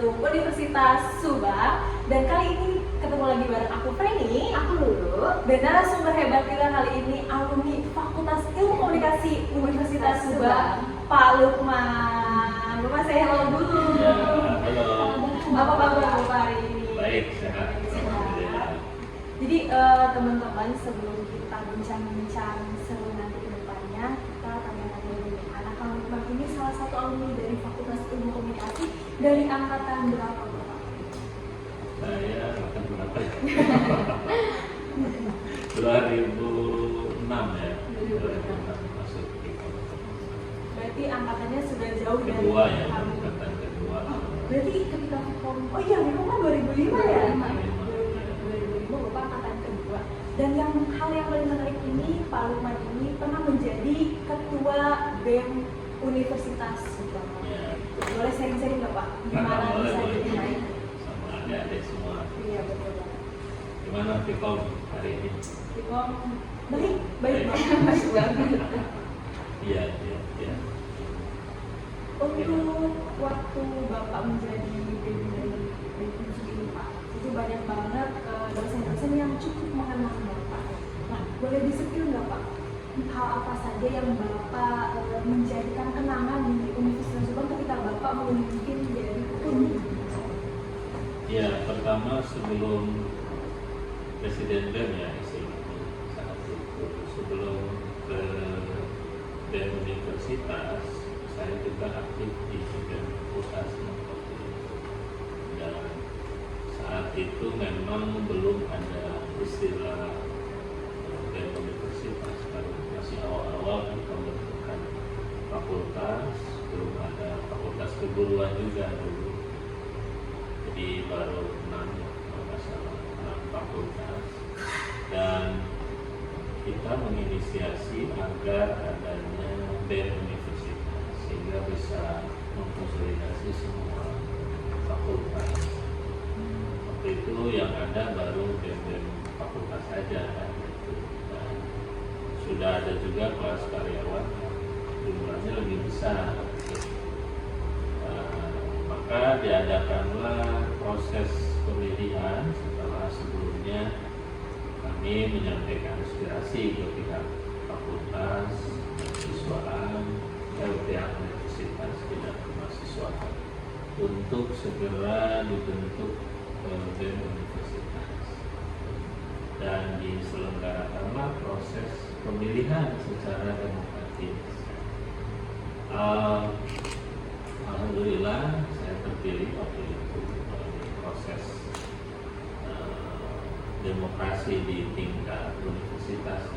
untuk Universitas Subang. Dan kali ini ketemu lagi bareng aku Feni, aku Lulu, dan narasumber hebat kita kali ini alumni Fakultas Ilmu Komunikasi Universitas Subang, Pak Lukman. Bapak saya hello dulu. Ya, halo. Apa kabar Bapak hari ini? Baik, sehat. Alhamdulillah. Jadi teman-teman, sebelum kita bincang-bincang seru nanti ke depannya, kita tanya-tanya dulu. Anak Kang Lukman ini salah satu alumni dari Fakultas Ilmu Komunikasi dari angkatan berapa Bapak? Saya akan berapa ya? 2006 ya. 2006 masuk di Berarti angkatannya sudah jauh dari kedua ya, kami. angkatan kedua. Berarti ketika Vkom, oh iya Vkom kan 2005 ya? 2005 Bapak angkatan kedua. Dan hal yang paling menarik ini, Pak Lukman ini pernah menjadi ketua BEM Universitas Subang. Ya. Boleh sharing-sharing nggak Pak? Gimana bisa jadi naik? Sama adik-adik semua. Iya betul Pak. Gimana Vkom hari ini? Vkom baik banget, baik banget. Iya. Untuk waktu Bapak menjadi BEM ini Pak, itu banyak banget dosen-dosen yang cukup mengenal Bapak. Nah, boleh di-spill nggak Pak? Hal apa saja yang Bapak menjadikan kenangan di Universitas Subang ketika Bapak memimpin dari universitas? Ya, pertama sebelum Presiden BEM ya, saat itu sebelum ke BEM Universitas, saya juga aktif di BEM Fakultas waktu itu. Dan saat itu memang belum ada istilah BEM Universitas, karena masih awal-awal kan pembentukan fakultas, belum ada fakultas keguruan juga dulu. Jadi baru 6 fakultas, dan kita menginisiasi agar adanya BEM Universitas sehingga bisa mengkonsolidasi semua fakultas. Waktu itu yang ada baru BEM fakultas saja kan, gitu. Dan sudah ada juga kelas karyawan jumlahnya lebih besar. Maka diadakanlah proses pemilihan setelah sebelumnya kami menyampaikan aspirasi ke pihak fakultas, mahasiswaan, pihak universitas, tidak mahasiswaan untuk segera dibentuk BEM Universitas, dan diselenggarakanlah proses pemilihan secara demokratis. Alhamdulillah saya terpilih waktu itu melalui proses demokrasi di tingkat universitas.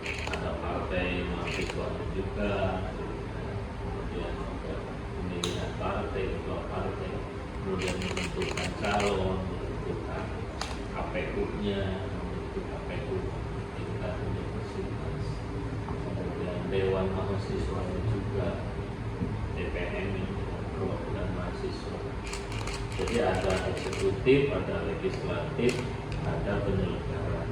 Ada partai mahasiswa juga, kemudian pemilihan partai, ketua partai, kemudian menentukan calon, menentukan KPU-nya, menentukan KPU tingkat universitas, kemudian Dewan Mahasiswanya juga, DPM perwakilan mahasiswa. Jadi ada eksekutif, ada legislatif, ada penyelenggara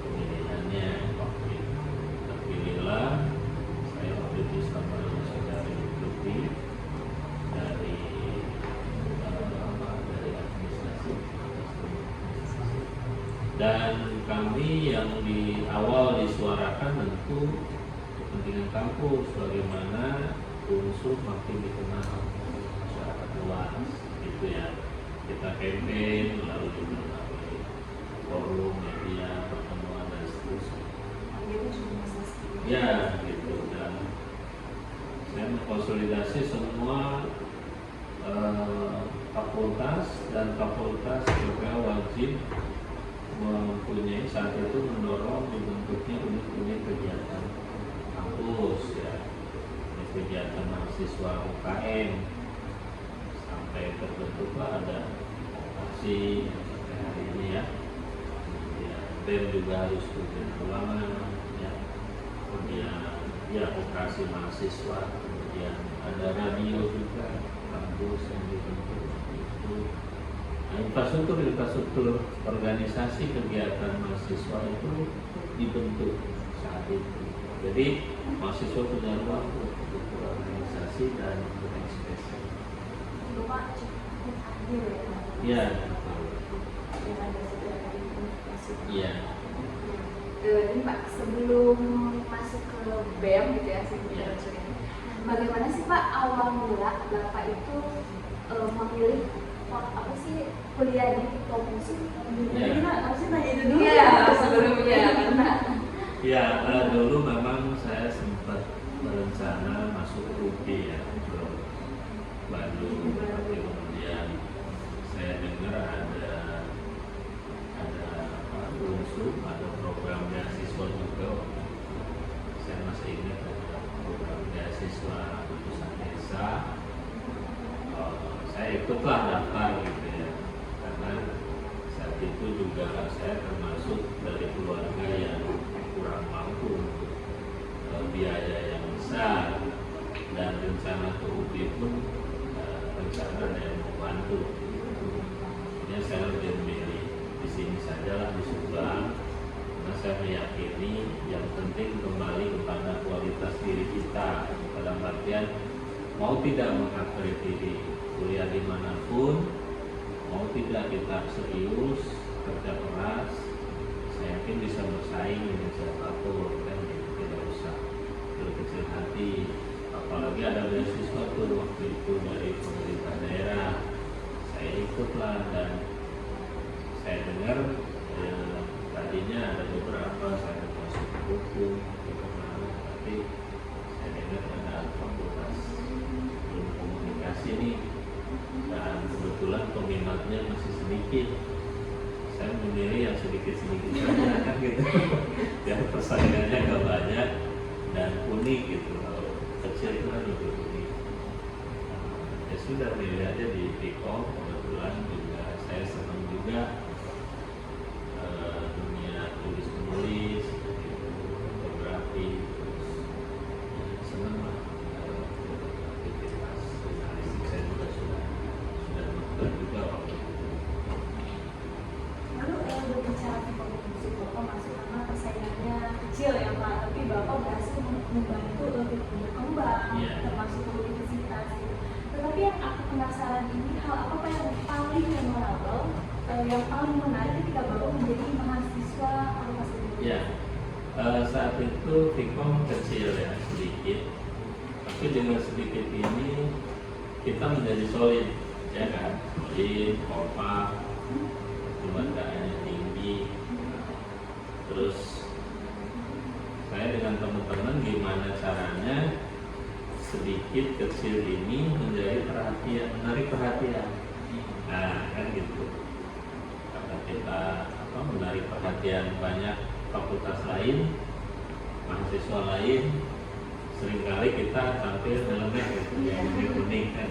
pemilihannya. Waktu itu terpilihlah saya waktu itu sama saudari Lutfi dari administrasi, dan kami yang di awal disuarakan tentu kepentingan kampus, bagaimana unsur makin dikenal masyarakat luas, gitu ya. Kita campaign lalu juga melalui forum, media, pertemuan dan seterusnya. Ya, gitu. Dan saya mengkonsolidasi semua fakultas, dan fakultas juga wajib mempunyai, saat itu mendorong dibentuknya unit-unit kegiatan kampus ya. Kegiatan mahasiswa UKM, sampai terbentuklah ada aksi sampai hari ini ya. BEM juga harus turun ulangan ya. Kemudian ya vokasi mahasiswa, kemudian ada radio juga kampus yang dibentuk itu. Nah, infrastruktur organisasi kegiatan mahasiswa itu dibentuk saat itu. Jadi mahasiswa punya ruang untuk berorganisasi dan berekspresi. Bapak akhir ya. Iya, betul. Yang ada segala komunikasi. Iya. Ini Pak, sebelum masuk ke BEM gitu ya, Iya. bagaimana sih Pak awal mula Bapak itu memilih apa sih kuliah di Teknik? Iya. Jadi harusnya nanya itu dulu. Iya, sebelumnya karena Ya, dulu memang saya sempat berencana masuk UB ya, ke Bandung. Tapi kemudian saya dengar ada unsur, ada program beasiswa juga. Saya masih ingat ada program beasiswa lulusan desa. Saya ikutlah daftar gitu ya, karena saat itu juga saya termasuk dari keluarga yang kurang mampu untuk biaya yang besar, dan rencana ke UB pun rencana ada yang membantu. Ini saya lebih memilih di sini sajalah di Subang, karena saya meyakini yang penting kembali kepada kualitas diri kita, dalam artian mau tidak mengakreditasi kuliah dimanapun, mau tidak kita serius kerja keras, saya yakin bisa bersaing dengan siapapun, kan tidak usah berkecil hati. Apalagi ada beasiswa tuh waktu itu dari pemerintah daerah, saya ikutlah. Dan saya dengar tadinya ada beberapa saya masuk hukum, tapi saya dengar ada fakultas ilmu komunikasi nih, dan kebetulan peminatnya masih sedikit. Saya memilih yang sedikit-sedikit saja kan gitu, biar persaingannya gak banyak dan unik gitu. Kalau kecil itu kan lebih unik. Ya sudah, pilih aja di Vkom. Kebetulan juga saya senang juga dunia tulis menulis, fotografi, senang lah aktivitas jurnalistik. Saya juga sudah melakukan juga waktu itu. Lalu berbicara tentang musik, Bapak masuk karena persaingannya kecil ya Pak, tapi Bapak berhasil membantu untuk berkembang, Iya. termasuk ke universitas. Tetapi yang aku penasaran ini, hal apa Pak yang paling memorable, yang paling menarik ketika Bapak menjadi mahasiswa fakultas ilmu? Ya, saat itu Vkom kecil ya, sedikit. Tapi dengan sedikit ini kita menjadi solid, ya kan? Solid, kompak, kebanggaannya tinggi. Terus saya dengan teman-teman gimana caranya sedikit kecil ini menjadi perhatian, menarik perhatian. Nah, kan gitu. Karena kita menarik perhatian banyak fakultas lain, mahasiswa lain, seringkali kita tampil dalamnya gitu, yang unik kan.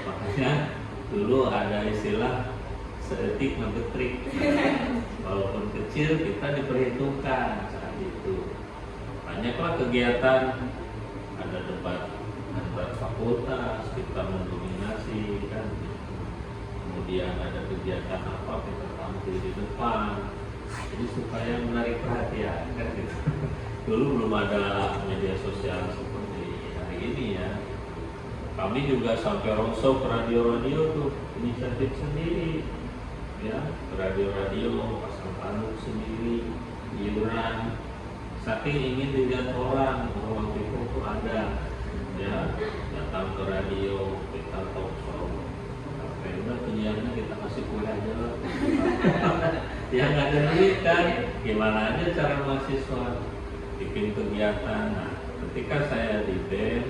Makanya dulu ada istilah seetik ngebetrik. Walaupun kecil kita diperhitungkan saat itu. Banyaklah kegiatan, ada debat antar fakultas, kita mendominasi kan. Kemudian ada kegiatan apa kita tampil di depan. Jadi supaya menarik perhatian kan gitu. Dulu belum ada media sosial seperti hari ini ya. Kami juga sampai rongsok ke radio-radio tuh, inisiatif sendiri ya, radio-radio pasang tanduk sendiri, iuran, saking ingin dilihat orang bahwa Vkom itu ada ya, datang ke radio, kita talk show. Udah penyiarnya kita kasih kue aja lah. Ya nggak ada duit kan, gimana aja cara mahasiswa bikin kegiatan. Nah, ketika saya di BEM,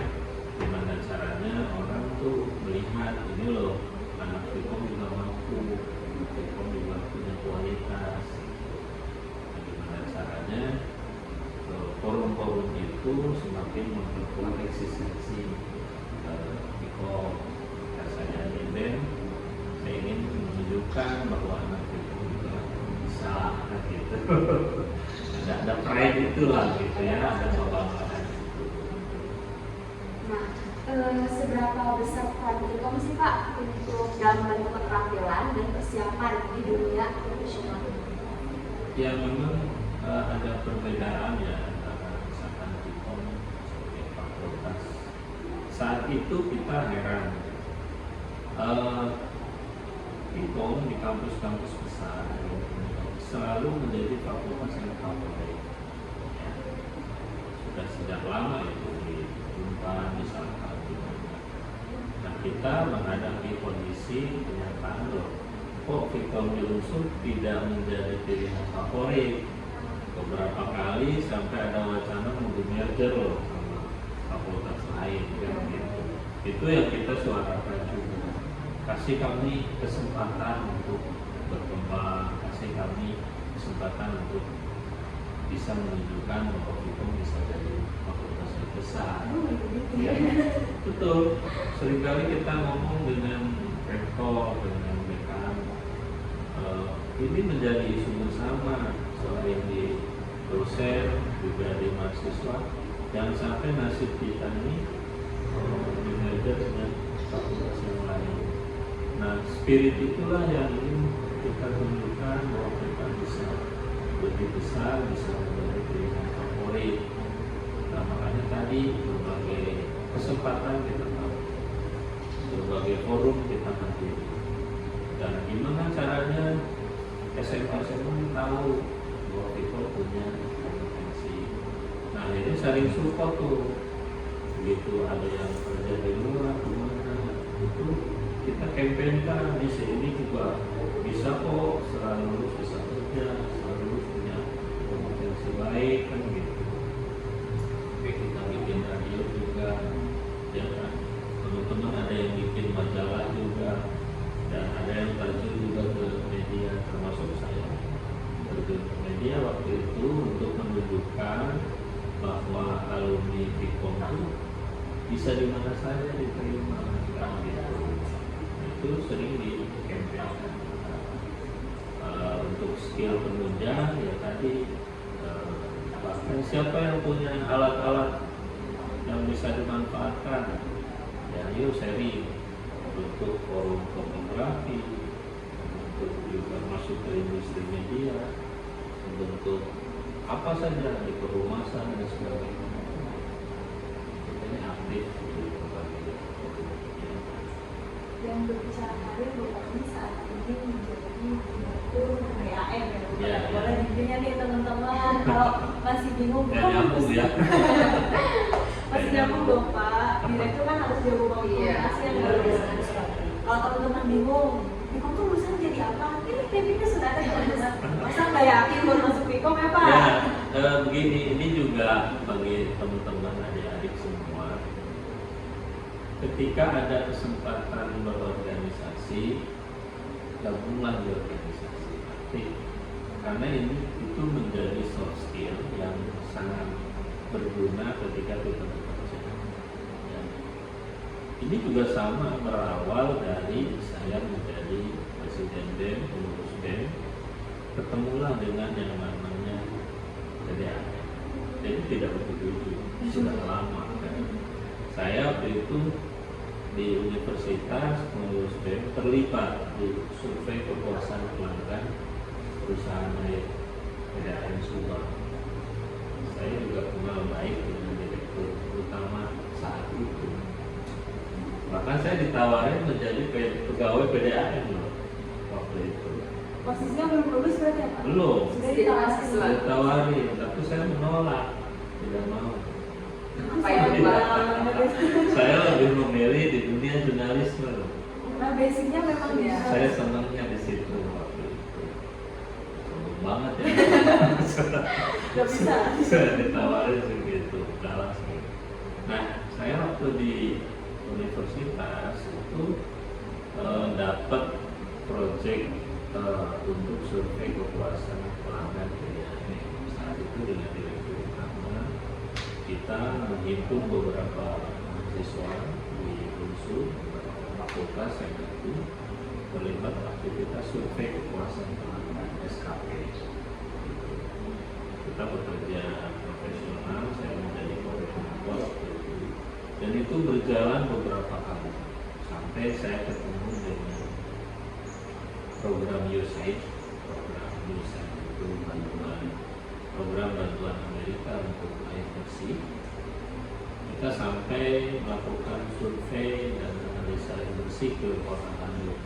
gimana caranya orang tuh melihat ini loh, anak Vkom juga mampu, Vkom juga punya kualitas. Nah, gimana caranya forum-forum itu semakin memperkuat eksistensi Vkom. Saya di BEM, saya ingin menunjukkan bahwa anak itu juga bisa gitu. Ada pride itulah gitu ya, ada kebanggaan. Nah, seberapa besar peran Vkom sih Pak untuk dalam bentuk keterampilan dan persiapan di dunia profesional? Ya memang ada perbedaan ya antara misalkan Vkom sebagai fakultas. Saat itu kita heran, Vkom di kampus-kampus besar selalu menjadi fakultas yang favorit. Ya, sudah sejak lama itu di Unpad misalkan. Nah, kita menghadapi kondisi kenyataan loh, kok Vkom di Unsur tidak menjadi pilihan favorit. Beberapa kali sampai ada wacana untuk merger loh sama fakultas lain kan gitu. Itu yang kita suarakan juga. Kasih kami kesempatan untuk berkembang, kasih kami kesempatan untuk bisa menunjukkan bahwa Vkom bisa jadi fakultas yang besar. Ya, betul. Seringkali kita ngomong dengan rektor, dengan dekan, ini menjadi isu bersama selain di dosen juga di mahasiswa. Jangan sampai nasib kita ini dimerger dengan fakultas yang lain. Nah, spirit itulah yang ingin kita tunjukkan bahwa kita bisa lebih besar, bisa menjadi pilihan favorit. Nah, makanya tadi berbagai kesempatan kita tahu, berbagai forum kita hadir. Dan gimana caranya SMA tahu bahwa kita punya kompetensi. Nah, ini saling support tuh. Begitu ada yang kerja di luar, kemana itu kita campaignkan di sini juga bisa kok, setelah lulus bisa kerja, setelah lulus punya kompetensi baik kan gitu. Oke, kita bikin radio juga, ya kan. Teman-teman ada yang bikin majalah juga, dan ada yang terjun juga ke media, termasuk saya terjun ke media waktu itu untuk menunjukkan bahwa alumni Vkom itu bisa di mana saja diterima kan gitu. Itu sering di campaign. Untuk skill penunjang ya tadi, bahkan siapa yang punya alat-alat yang bisa dimanfaatkan ya yuk sharing, untuk forum fotografi, untuk juga masuk ke industri media, untuk apa saja di perumahan dan sebagainya. Ini aktif di berbagai Yang berbicara karir Bapak ini saat ini menjadi direktur BAM ya. Boleh dibimbingnya nih teman-teman kalau masih bingung ya nyambung ya. masih nyambung dong Pak. Direktur kan harus jago komunikasi yang luar biasa. Kalau teman-teman bingung, Vkom tuh urusan jadi apa? Ini TP-nya sudah ada ya. Masa nggak yakin buat masuk Vkom ya Pak? Ya, begini, ini juga bagi teman-teman adik-adik semua. Ketika ada kesempatan berorganisasi, gabunglah di organisasi aktif. Karena itu menjadi soft skill yang sangat berguna ketika kita bekerja. Ya. Ini juga sama berawal dari saya menjadi presiden BEM, pengurus BEM, ketemulah dengan yang namanya PDAM. Jadi tidak begitu, sudah lama kan. Saya waktu itu di universitas pengurus BEM terlibat di survei kepuasan pelanggan perusahaan air PDAM Subang. Saya juga kenal baik dengan direktur utama saat itu. Bahkan saya ditawarin menjadi pegawai PDAM loh waktu itu. Posisinya belum lulus berarti ya Pak? Belum. Sudah ditawarin. Ditawarin, tapi saya menolak, tidak mau. Apa yang Pak? Saya lebih memilih di dunia jurnalisme. Nah basicnya memang Iya. Saya senangnya di situ waktu itu. Sombong banget ya. nggak bisa. Saya ditawarin segitu, dalam segitu. Nah, saya waktu di universitas itu dapat proyek untuk survei kepuasan pelanggan PDAM. Saat itu dengan direktur utama kita menghimpun beberapa mahasiswa di Unsur, fakultas yang itu terlibat aktivitas survei kepuasan pelanggan SKP. Kita bekerja profesional, saya menjadi koordinator waktu itu, dan itu berjalan beberapa kali sampai saya ketemu dengan program USAID. Program USAID itu program bantuan Amerika untuk air bersih. Kita sampai melakukan survei dan analisa air bersih ke kota Bandung.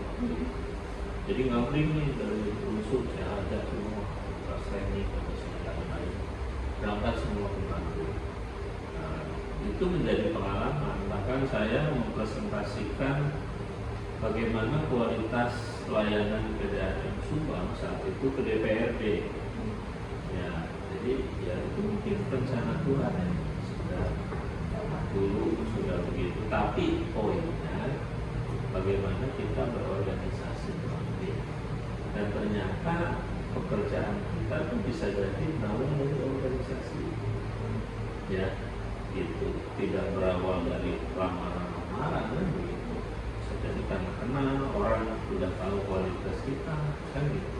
Jadi ngabring nih dari unsur saya ada semua kelas teknik atau segala lain berangkat semua ke Bandung. Nah, itu menjadi pengalaman. Bahkan saya mempresentasikan bagaimana kualitas pelayanan PDAM Subang saat itu ke DPRD. Ya, jadi ya itu mungkin rencana Tuhan ya. Sudah dulu sudah begitu. Tapi poinnya bagaimana kita berorganisasi dan ternyata pekerjaan kita itu bisa jadi berawal dari organisasi. Ya, gitu. Tidak berawal dari lamaran-lamaran kan begitu. Jadi karena kenal orang sudah tahu kualitas kita kan gitu.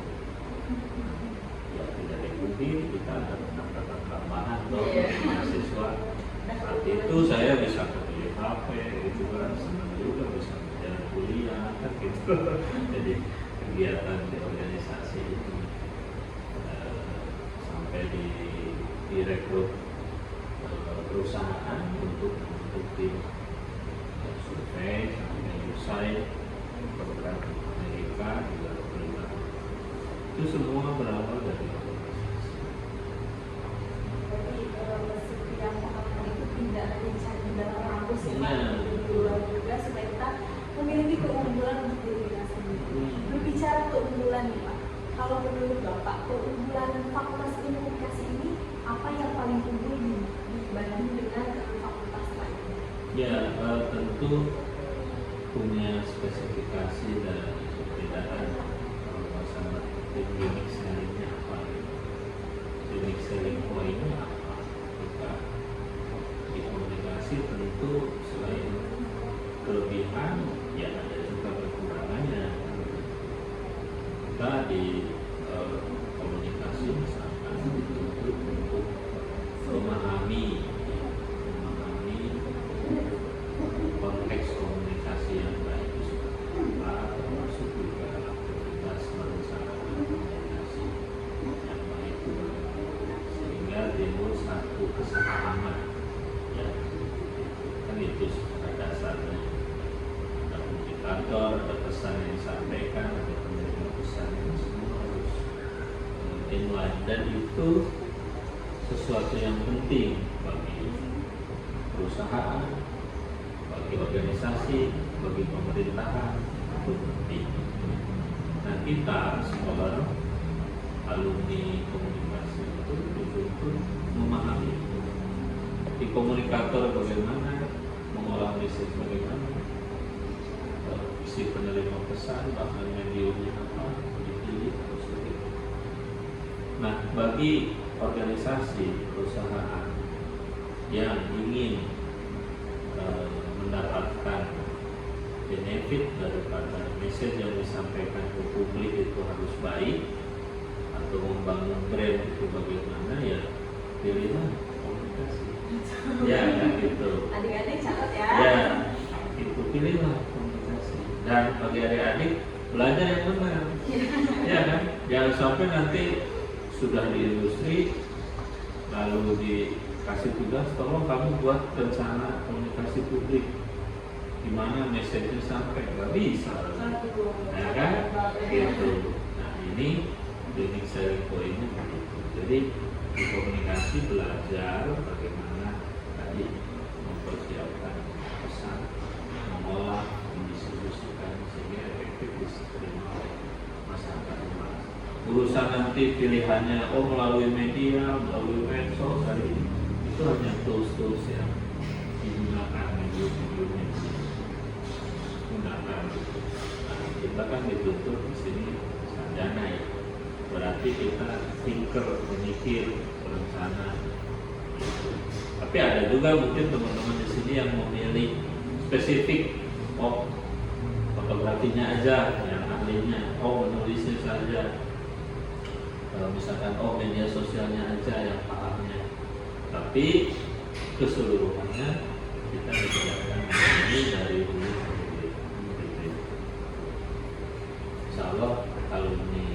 Ya tidak diikuti kita ada pendapatan tambahan loh mahasiswa. Saat itu saya bisa beli HP itu kan senang juga bisa jalan kuliah kan gitu. Jadi kegiatan di organisasi itu sampai direkrut perusahaan untuk tim survei sampai usai program Amerika juga terlibat. Itu semua berawal dari organisasi. Jadi yang pengalaman itu tidak hanya bisa di dalam kampus ya Pak, Iya. di luar juga supaya kita memiliki keunggulan untuk diri kita sendiri. Berbicara keunggulan nih Pak, kalau menurut Bapak keunggulan Fakultas Ilmu Komunikasi ini apa yang paling unggul dibanding dengan fakultas lainnya? Ya, tentu punya spesifikasi dan perbedaan masalah unique selling-nya apa. Unique selling point-nya apa? Kita di komunikasi tentu selain kelebihan, ya ada juga kekurangannya. Kita di komunikasi misalkan dituntut untuk memahami konteks komunikasi yang baik itu seperti apa, termasuk juga aktivitas merencanakan komunikasi yang baik itu sehingga timbul satu kesepahaman ya kan itu secara dasarnya ada komunikator, ada pesan yang disampaikan, ada penerima pesan yang semua harus inline dan itu sesuatu yang penting bagi perusahaan, bagi organisasi, bagi pemerintahan itu penting. Nah kita sekolah alumni komunikasi itu dituntut memahami itu. Di komunikator bagaimana, mengolah message bagaimana, si penerima pesan, bahkan mediumnya apa, dipilih harus begitu. Nah bagi organisasi perusahaan yang ingin mendapatkan benefit daripada message yang disampaikan ke publik itu harus baik atau membangun brand itu bagaimana ya pilihlah komunikasi ya kan gitu Adik-adik catat ya. ya itu pilihlah komunikasi dan bagi adik-adik belajar yang benar ya kan jangan sampai nanti sudah di industri lalu dikasih tugas tolong kamu buat rencana komunikasi publik di mana message-nya sampai nggak bisa ya kan gitu. Nah ini unique selling point-nya begitu. Jadi di komunikasi belajar bagaimana tadi mempersiapkan pesan, mengolah, mendistribusikan sehingga efektif diterima oleh masyarakat luas. Urusan nanti pilihannya melalui media, melalui medsos hari ini itu hanya tools-tools yang digunakan medium-mediumnya gunakan. Nah, kita kan dituntut di sini sarjana ya, berarti kita thinker, memikir, berencana. Tapi ada juga mungkin teman-teman di sini yang memilih spesifik, fotografinya aja yang ahlinya, menulisnya saja. Misalkan media sosialnya aja yang pahamnya, tapi keseluruhannya kita bicarakan ini dari hulu ke hilir. Insya Allah alumni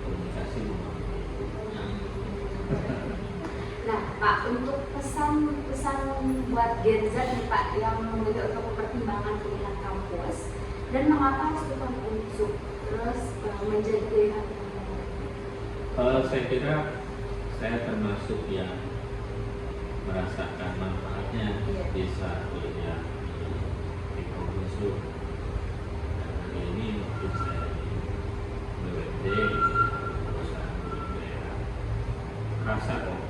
komunikasi memahami itu. Nah Pak, untuk pesan-pesan buat Gen Z nih Pak yang memilih untuk mempertimbangkan pilihan kampus, Dan mengapa harus tukang unsur terus menjadi pilihan Saya kira saya termasuk yang merasakan manfaatnya Iya. bisa kuliah di Komunisme. Hari ini mungkin saya di BUMD, perusahaan daerah, rasa kok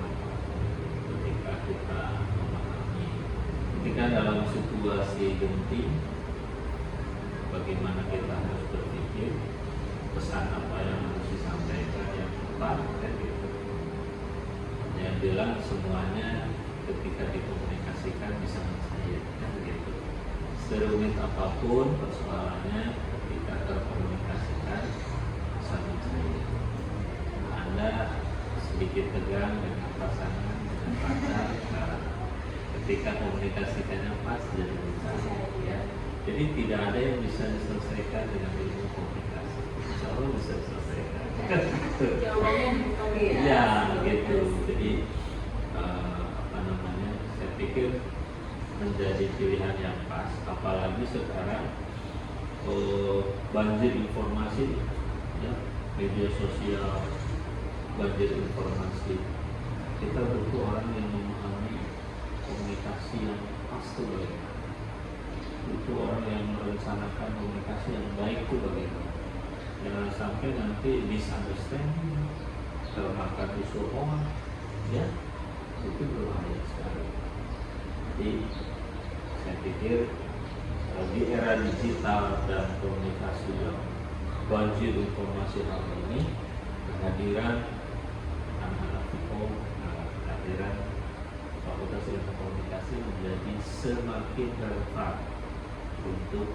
ketika kita memahami, ketika dalam situasi genting, bagaimana kita harus berpikir, pesan apa yang harus disampaikan yang tepat, kan gitu. Yang bilang semuanya ketika dikomunikasikan bisa mencair, kan gitu. Serumit apapun persoalannya, ketika terkomunikasikan bisa mencair. Anda sedikit tegang dengan pasangan, dengan pacar, nah, ketika komunikasikannya pas jadi mencair, ya. Jadi tidak ada yang bisa diselesaikan dengan ilmu komunikasi. Insya Allah bisa diselesaikan. Jawabannya bukan Ya, gitu. Jadi apa namanya? Saya pikir menjadi pilihan yang pas. Apalagi sekarang banjir informasi, ya, media sosial, banjir informasi. Kita butuh orang yang memahami komunikasi yang pas itu bagaimana. Itu orang yang merencanakan komunikasi yang baik itu bagaimana. Jangan sampai nanti misunderstanding, termakan isu hoax, ya, itu berbahaya sekali. Jadi saya pikir di era digital dan komunikasi yang banjir informasi hal ini, kehadiran anak-anak FIKO, kehadiran Fakultas Ilmu Komunikasi menjadi semakin relevan untuk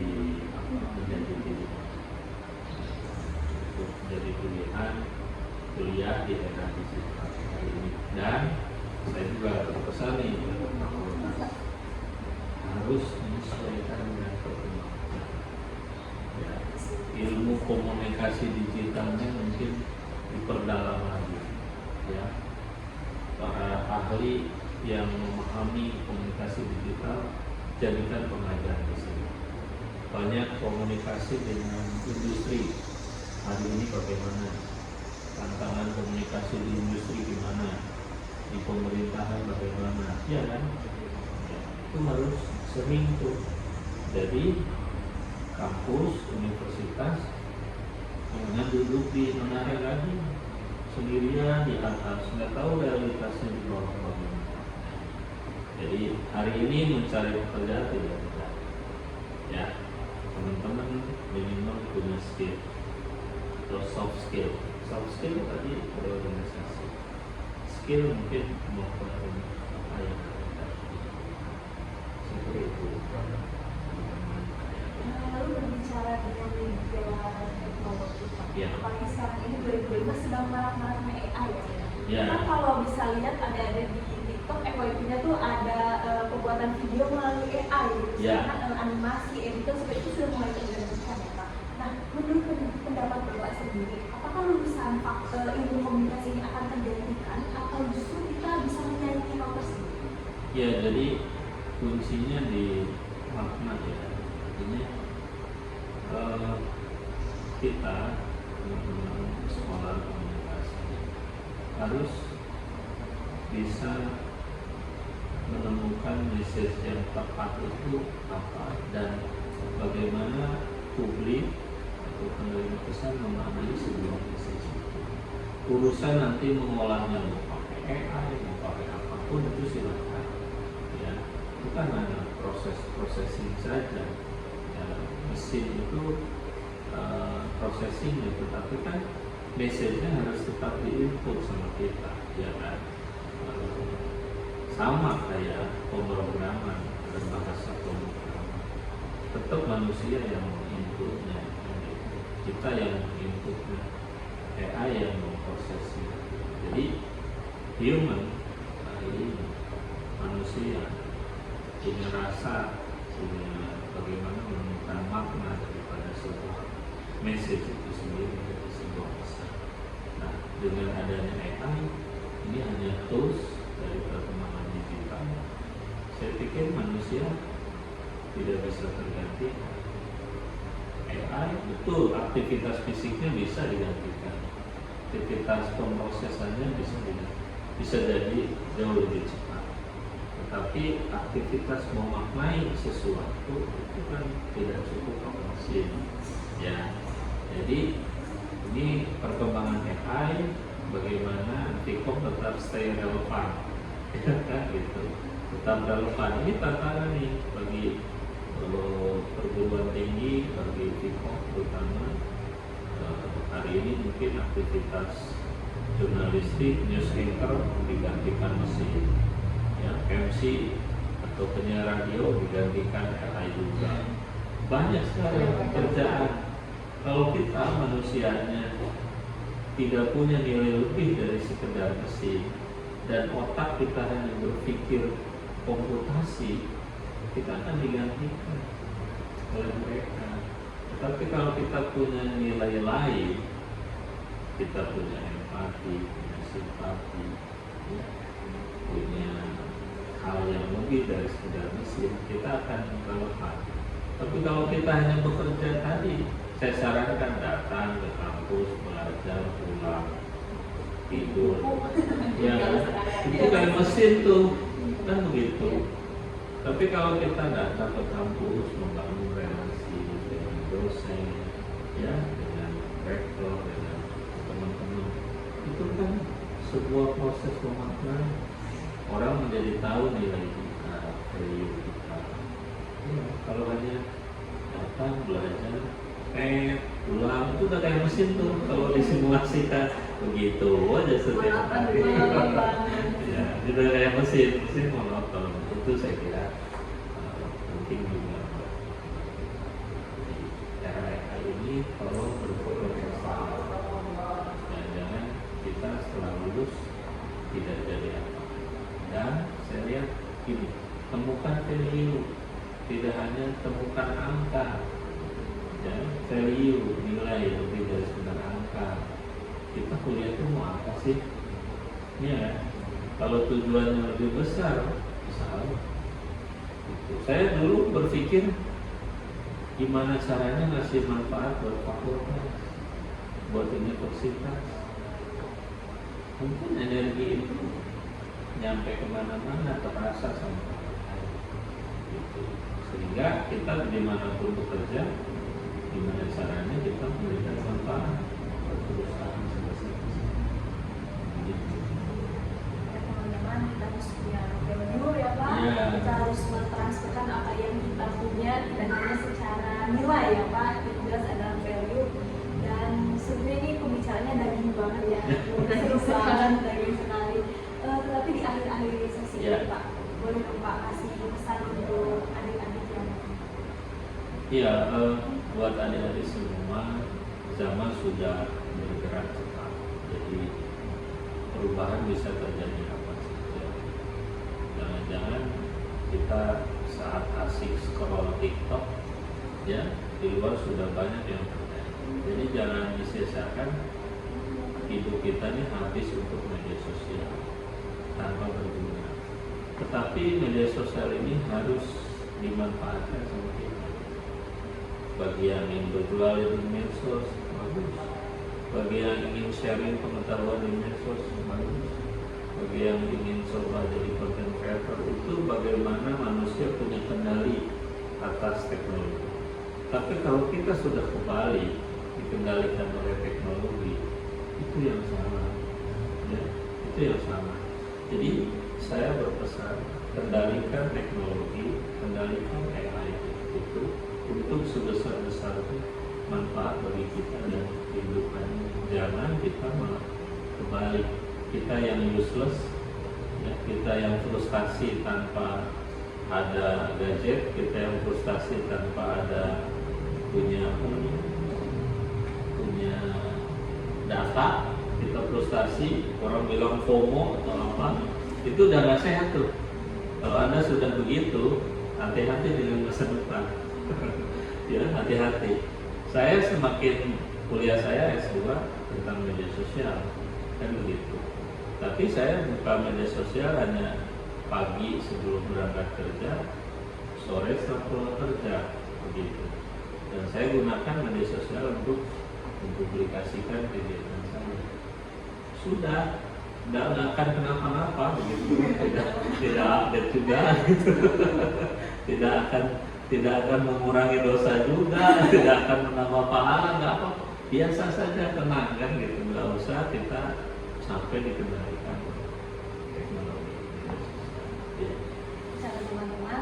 menjadi pilihan, untuk menjadi pilihan kuliah di era digital hari ini. Dan saya juga berpesan nih, harus menyesuaikan dengan perkembangan. Ya, ilmu komunikasi digitalnya mungkin diperdalam lagi, ya. Para ahli yang memahami komunikasi digital jadikan pengajar di sini. Banyak komunikasi dengan industri. Hari ini bagaimana? Tantangan komunikasi di industri gimana? Di pemerintahan bagaimana? Ya kan? Ya, itu harus sering tuh. Jadi kampus, universitas, jangan duduk di menara lagi sendirian di atas, nggak tahu realitasnya di bawah bagaimana. Jadi hari ini mencari pekerjaan tidak mudah, ya. Teman-teman minimal punya skill atau soft skill. Soft skill tadi berorganisasi. Skill mungkin kemampuan apa yang ada. Seperti itu. Lalu berbicara dengan media teknologi, Ya. apalagi sekarang ini 2025 sedang marak-maraknya AI ya. Ya. Kan kalau bisa lihat ada di TikTok, FYP-nya tuh ada pembuatan video melalui AI gitu. Ya. Karena animasi, editor seperti itu sudah mulai terjadi ya Pak. Nah, menurut pendapat Bapak sendiri, apakah lulusan ilmu komunikasi ini akan tergantikan atau justru kita bisa menyaingi hal tersebut? Ya, jadi kuncinya di makna, ya. Artinya kita teman-teman sekolah komunikasi harus bisa menemukan message yang tepat itu apa dan bagaimana publik atau penerima pesan memahami sebuah message itu. Urusan nanti mengolahnya mau pakai AI, mau pakai apapun itu silakan, ya. Bukan hanya proses processing saja, ya, mesin itu processing ya, tetapi kan message-nya harus tetap di-input sama kita, ya kan. Sama kayak pemrograman dan bahasa pemrograman, tetap manusia yang inputnya, kita yang inputnya, AI yang memprosesnya. Jadi human hari ini manusia punya rasa, punya bagaimana menemukan makna daripada sebuah message itu sendiri dari sebuah pesan. Nah, dengan adanya AI ini hanya tools dari perkembangan digital. Saya pikir manusia tidak bisa terganti, betul aktivitas fisiknya bisa digantikan, aktivitas pemrosesannya bisa jadi jauh lebih cepat. Tetapi aktivitas memaknai sesuatu itu kan tidak cukup pakai mesin, ya. Jadi ini perkembangan AI, bagaimana Antikom tetap stay relevan, ya kan gitu, tetap relevan. Ini tantangan nih bagi perguruan tinggi, bagi Antikom terutama. Hari ini mungkin aktivitas jurnalistik, news anchor digantikan mesin, ya, MC atau penyiar radio digantikan AI juga. Banyak sekali pekerjaan. Kalau kita manusianya tidak punya nilai lebih dari sekedar mesin dan otak kita hanya berpikir komputasi, kita akan digantikan oleh mereka. Tapi kalau kita punya nilai lain, kita punya empati, punya simpati, ya, punya hal yang lebih dari sekedar mesin, kita akan relevan. Tapi kalau kita hanya bekerja tadi, saya sarankan datang ke kampus, belajar, pulang, tidur. Ya, itu kayak mesin tuh, kan begitu. Tapi kalau kita datang ke kampus, membangun relasi dengan dosen, ya, dengan rektor, dengan teman-teman, itu kan sebuah proses pemaknaan. Orang menjadi tahu nilai kita, value kita. Ya, kalau hanya datang, belajar, pulang, itu udah kayak mesin tuh. Kalau disimulasikan begitu aja setiap hari. Ya, itu udah kayak mesin monoton. Itu saya kira penting juga. Era AI ini kalau berpotensi, jangan kita setelah lulus tidak jadi apa. Dan saya lihat ini, temukan value, tidak hanya temukan angka. Ya, value, nilai lebih dari sekedar angka. Kita kuliah itu mau apa sih? Ya, kalau tujuannya lebih besar, bisa apa? Gitu. Saya dulu berpikir gimana caranya ngasih manfaat buat fakultas, buat universitas. Mungkin energi itu nyampe kemana-mana, terasa sampai gitu. Sehingga kita dimanapun bekerja, gimana caranya kita memberikan manfaat buat perusahaan sebesar-besar. Gitu. Teman-teman, kita harus punya value ya Pak. Ya. Kita harus mentransferkan apa yang kita punya, tidak hanya secara nilai ya Pak. Itu jelas adalah value. Dan sebenarnya ini pembicaranya daging banget ya, seru banget, daging sekali. Tetapi di akhir-akhir sesi Ya. ini Pak, boleh dong Pak kasih pesan untuk adik-adik yang Iya, buat adik-adik semua, zaman sudah bergerak cepat. Jadi perubahan bisa terjadi kapan saja. Jangan-jangan kita saat asik scroll TikTok, ya, di luar sudah banyak yang terjadi. Jadi jangan disia-siakan hidup kita ini habis untuk media sosial tanpa berguna. Tetapi media sosial ini harus dimanfaatkan sama kita. Bagi yang ingin berjual di medsos, bagus. Bagi yang ingin sharing pengetahuan di medsos, bagus. Bagi yang ingin coba jadi content creator, itu bagaimana manusia punya kendali atas teknologi. Tapi kalau kita sudah kembali dikendalikan oleh teknologi, itu yang salah, ya, itu yang salah. Jadi saya berpesan, kendalikan teknologi, kendalikan AI itu untuk sebesar-besarnya manfaat bagi kita dan kehidupan. Jangan kita malah kembali, kita yang useless, ya, kita yang frustasi tanpa ada gadget, kita yang frustasi tanpa ada punya data, kita frustasi, orang bilang FOMO atau apa, itu udah nggak sehat tuh. Kalau Anda sudah begitu, hati-hati dengan masa depan. Ya, hati-hati. Saya semakin kuliah saya S2 tentang media sosial, kan begitu. Tapi saya buka media sosial hanya pagi sebelum berangkat kerja, sore setelah pulang kerja, begitu. Dan saya gunakan media sosial untuk mempublikasikan kegiatan saya. Sudah, tidak akan kenapa-napa begitu, tidak update juga, gitu. tidak akan mengurangi dosa juga, tidak akan menambah pahala, nggak apa, biasa saja, tenang kan gitu, nggak usah kita sampai dikendalikan oleh teknologi. Ya. Cara teman-teman,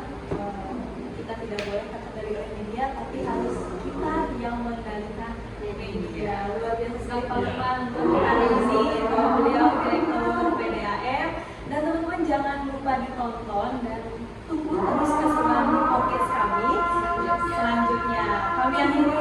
kita tidak boleh terkendali oleh media, tapi harus kita yang mengendalikan media. Luar biasa sekali Pak Lukman untuk hari ini, beliau Direktur PDAM. Dan teman-teman jangan lupa ditonton dan tunggu terus keseruan podcast kami selanjutnya. Kami akhiri